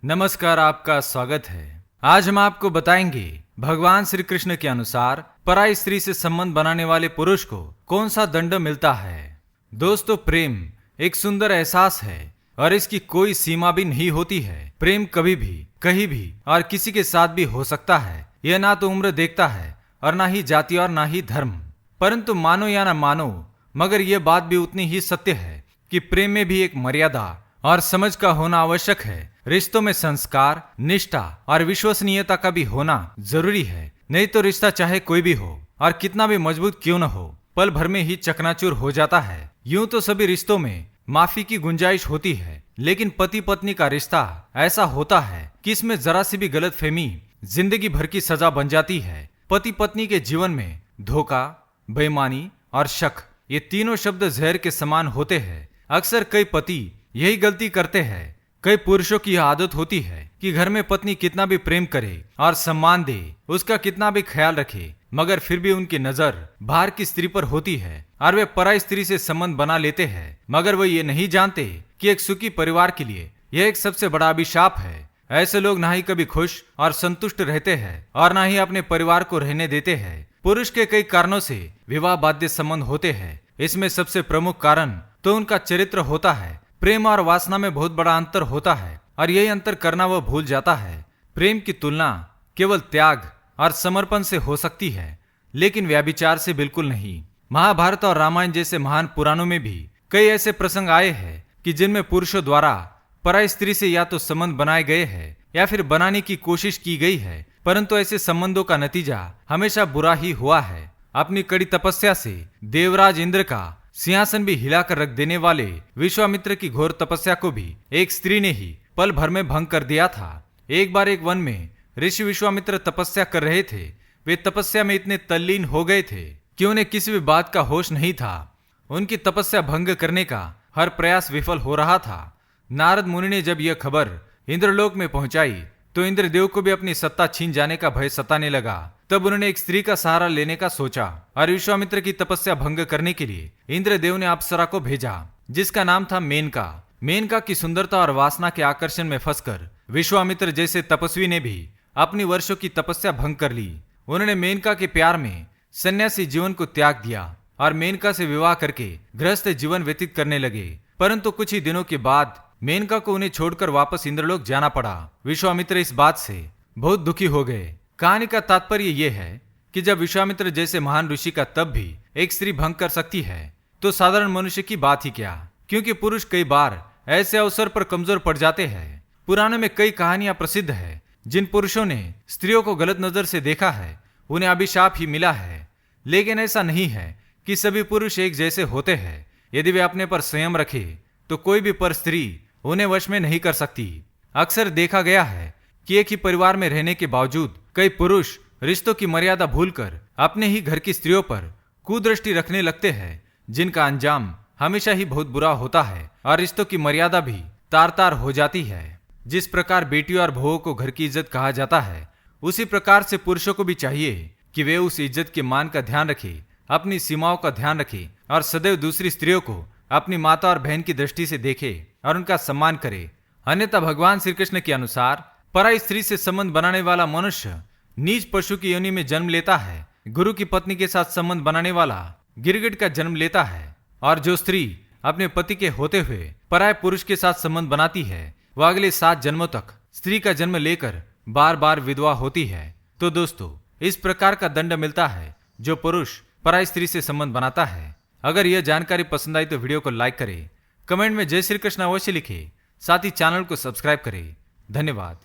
नमस्कार, आपका स्वागत है। आज हम आपको बताएंगे भगवान श्री कृष्ण के अनुसार पराई स्त्री से संबंध बनाने वाले पुरुष को कौन सा दंड मिलता है। दोस्तों, प्रेम एक सुंदर एहसास है और इसकी कोई सीमा भी नहीं होती है। प्रेम कभी भी, कहीं भी और किसी के साथ भी हो सकता है। यह ना तो उम्र देखता है और ना ही जाति और ना ही धर्म। परंतु मानो या ना मानो, मगर यह बात भी उतनी ही सत्य है कि प्रेम में भी एक मर्यादा और समझ का होना आवश्यक है। रिश्तों में संस्कार, निष्ठा और विश्वसनीयता का भी होना जरूरी है। नहीं तो रिश्ता चाहे कोई भी हो और कितना भी मजबूत क्यों न हो, पल भर में ही चकनाचूर हो जाता है। यूं तो सभी रिश्तों में माफी की गुंजाइश होती है, लेकिन पति पत्नी का रिश्ता ऐसा होता है कि इसमें जरा सी भी गलतफहमी जिंदगी भर की सजा बन जाती है। पति पत्नी के जीवन में धोखा, बेईमानी और शक, ये तीनों शब्द जहर के समान होते हैं। अक्सर कई पति यही गलती करते हैं। कई पुरुषों की यह आदत होती है कि घर में पत्नी कितना भी प्रेम करे और सम्मान दे, उसका कितना भी ख्याल रखे, मगर फिर भी उनकी नजर बाहर की स्त्री पर होती है और वे पराई स्त्री से संबंध बना लेते हैं। मगर वो ये नहीं जानते कि एक सुखी परिवार के लिए यह एक सबसे बड़ा अभिशाप है। ऐसे लोग ना ही कभी खुश और संतुष्ट रहते हैं और ना ही अपने परिवार को रहने देते हैं। पुरुष के कई कारणों से विवाह बाध्य संबंध होते हैं। इसमें सबसे प्रमुख कारण तो उनका चरित्र होता है। प्रेम और वासना में बहुत बड़ा अंतर होता है और यही अंतर करना वह भूल जाता है। प्रेम की तुलना केवल त्याग और समर्पण से हो सकती है, लेकिन व्यभिचार से बिल्कुल नहीं। महाभारत और रामायण जैसे महान पुराणों में भी कई ऐसे प्रसंग आए हैं कि जिनमें पुरुषों द्वारा पराई स्त्री से या तो संबंध बनाए गए हैं या फिर बनाने की कोशिश की गई है, परंतु ऐसे संबंधों का नतीजा हमेशा बुरा ही हुआ है। अपनी कड़ी तपस्या से देवराज इंद्र का सिंहासन भी हिलाकर रख देने वाले विश्वामित्र की घोर तपस्या को भी एक स्त्री ने ही पल भर में भंग कर दिया था। एक बार एक वन में ऋषि विश्वामित्र तपस्या कर रहे थे। वे तपस्या में इतने तल्लीन हो गए थे कि उन्हें किसी भी बात का होश नहीं था। उनकी तपस्या भंग करने का हर प्रयास विफल हो रहा था। नारद मुनि ने जब यह खबर इंद्रलोक में पहुंचाई तो इंद्रदेव को भी अपनी सत्ता छीन जाने का भय सताने लगा। तब उन्होंने एक स्त्री का सहारा लेने का सोचा और विश्वामित्र की तपस्या भंग करने के लिए इंद्रदेव ने अप्सरा को भेजा, जिसका नाम था मेनका। मेनका की सुंदरता और वासना के आकर्षण में फंसकर विश्वामित्र जैसे तपस्वी ने भी अपनी वर्षों की तपस्या भंग कर ली। उन्होंने मेनका के प्यार में सन्यासी जीवन को त्याग दिया और मेनका से विवाह करके गृहस्थ जीवन व्यतीत करने लगे। परंतु कुछ ही दिनों के बाद मेनका को उन्हें छोड़कर वापस इंद्रलोक जाना पड़ा। विश्वामित्र इस बात से बहुत दुखी हो गए। कहानी का तात्पर्य यह है कि जब विश्वामित्र जैसे महान ऋषि का तप भी एक स्त्री भंग कर सकती है, तो साधारण मनुष्य की बात ही क्या। क्योंकि पुरुष कई बार ऐसे अवसर पर कमजोर पड़ जाते हैं। पुराणों में कई कहानियां प्रसिद्ध है जिन पुरुषों ने स्त्रियों को गलत नजर से देखा है, उन्हें अभिशाप ही मिला है। लेकिन ऐसा नहीं है कि सभी पुरुष एक जैसे होते हैं। यदि वे अपने पर संयम रखे तो कोई भी पर स्त्री उन्हें वश में नहीं कर सकती। अक्सर देखा गया है कि एक ही परिवार में रहने के बावजूद कई पुरुष रिश्तों की मर्यादा भूलकर अपने ही घर की स्त्रियों पर कुदृष्टि रखने लगते हैं, जिनका अंजाम हमेशा ही बहुत बुरा होता है और रिश्तों की मर्यादा भी तार तार हो जाती है। जिस प्रकार बेटियों और बहुओं को घर की इज्जत कहा जाता है, उसी प्रकार से पुरुषों को भी चाहिए कि वे उस इज्जत के मान का ध्यान रखें, अपनी सीमाओं का ध्यान रखें और सदैव दूसरी स्त्रियों को अपनी माता और बहन की दृष्टि से देखे और उनका सम्मान करे। अन्यथा भगवान श्री कृष्ण के अनुसार पराई स्त्री से संबंध बनाने वाला मनुष्य नीच पशु की योनि में जन्म लेता है। गुरु की पत्नी के साथ संबंध बनाने वाला गिरगिट का जन्म लेता है और जो स्त्री अपने पति के होते हुए पराये पुरुष के साथ संबंध बनाती है, वह अगले 7 जन्मों तक स्त्री का जन्म लेकर बार बार विधवा होती है। तो दोस्तों, इस प्रकार का दंड मिलता है जो पुरुष पराई स्त्री से संबंध बनाता है। अगर यह जानकारी पसंद आई तो वीडियो को लाइक करें, कमेंट में जय श्री कृष्ण अवश्य लिखें, साथ ही चैनल को सब्सक्राइब करें। धन्यवाद।